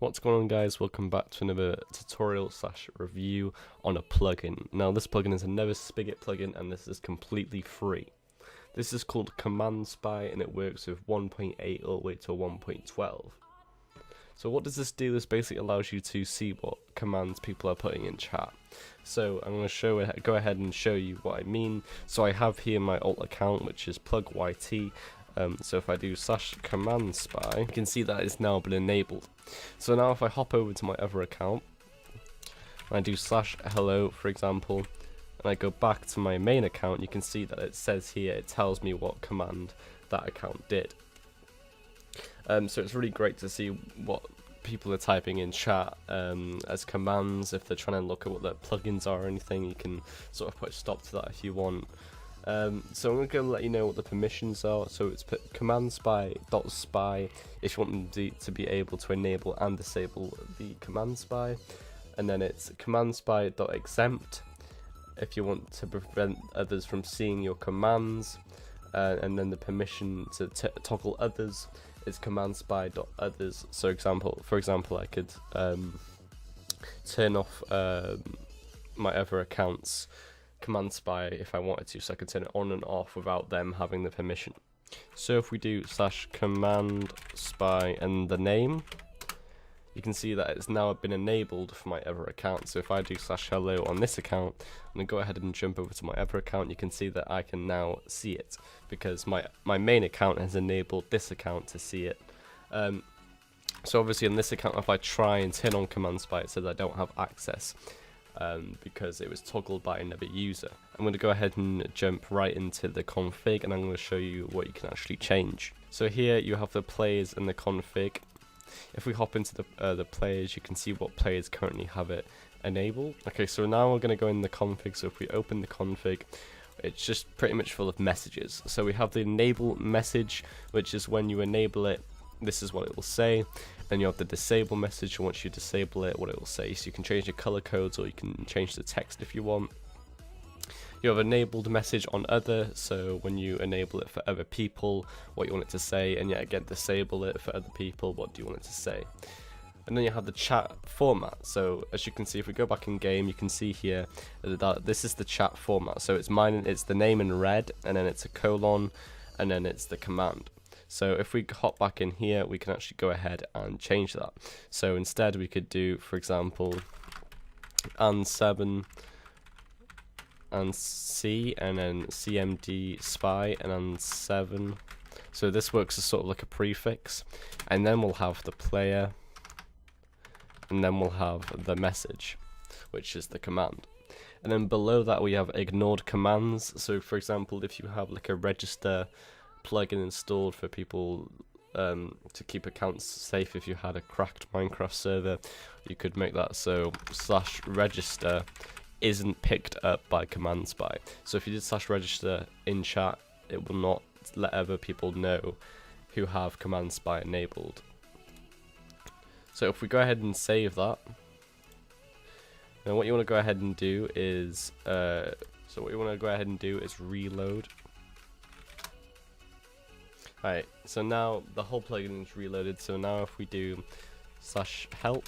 What's going on, guys? Welcome back to another tutorial / review on a plugin. Now this plugin is another Spigot plugin and this is completely free. This is called Commandspy and it works with 1.8 all the way to 1.12. So what does this do? This basically allows you to see what commands people are putting in chat. So I'm going to go ahead and show you what I mean. So I have here my alt account, which is plugyt. So if I do /commandspy, you can see that it's now been enabled. So now if I hop over to my other account, and I do /hello, for example, and I go back to my main account, you can see that it says here, it tells me what command that account did. So it's really great to see what people are typing in chat as commands. If they're trying to look at what their plugins are or anything, you can sort of put a stop to that if you want. So I'm going to let you know what the permissions are. So it's commandspy.spy if you want them to be able to enable and disable the command spy, and then it's commandspy.exempt if you want to prevent others from seeing your commands, and then the permission to toggle others is commandspy.others. So for example, I could turn off my other accounts Commandspy if I wanted to, so I could turn it on and off without them having the permission. So if we do /commandspy and the name, you can see that it's now been enabled for my other account. So if I do /hello on this account, I'm going to go ahead and jump over to my other account, you can see that I can now see it because my main account has enabled this account to see it. So obviously on this account, if I try and turn on Commandspy, it says I don't have access. Because it was toggled by another user. I'm going to go ahead and jump right into the config, and I'm going to show you what you can actually change. So here you have the players and the config. If we hop into the players, you can see what players currently have it enabled. Okay, so now we're going to go in the config. So if we open the config, it's just pretty much full of messages. So we have the enable message, which is when you enable it, this is what it will say. Then you have the disable message, and once you disable it, what it will say. So you can change the color codes, or you can change the text if you want. You have enabled message on other, so when you enable it for other people, what you want it to say, and yet again disable it for other people, what do you want it to say. And then you have the chat format. So as you can see, if we go back in game, you can see here that this is the chat format. So it's the name in red, and then it's a colon, and then it's the command. So if we hop back in here, we can actually go ahead and change that. So instead we could do, for example, and7 and C, and then cmd spy and and7. So this works as sort of like a prefix, and then we'll have the player, and then we'll have the message, which is the command. And then below that we have ignored commands. So for example, if you have like a register plugin installed for people to keep accounts safe, if you had a cracked Minecraft server, you could make that so /register isn't picked up by Commandspy. So if you did /register in chat, it will not let other people know who have Commandspy enabled. So if we go ahead and save that, then what you want to go ahead and do is reload. Alright, so now the whole plugin is reloaded. So now if we do /help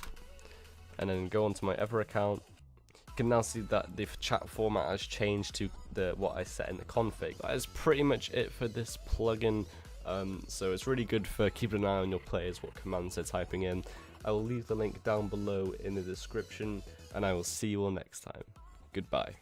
and then go onto my other account, you can now see that the chat format has changed to what I set in the config. That is pretty much it for this plugin. So it's really good for keeping an eye on your players, what commands they're typing in. I will leave the link down below in the description, and I will see you all next time. Goodbye.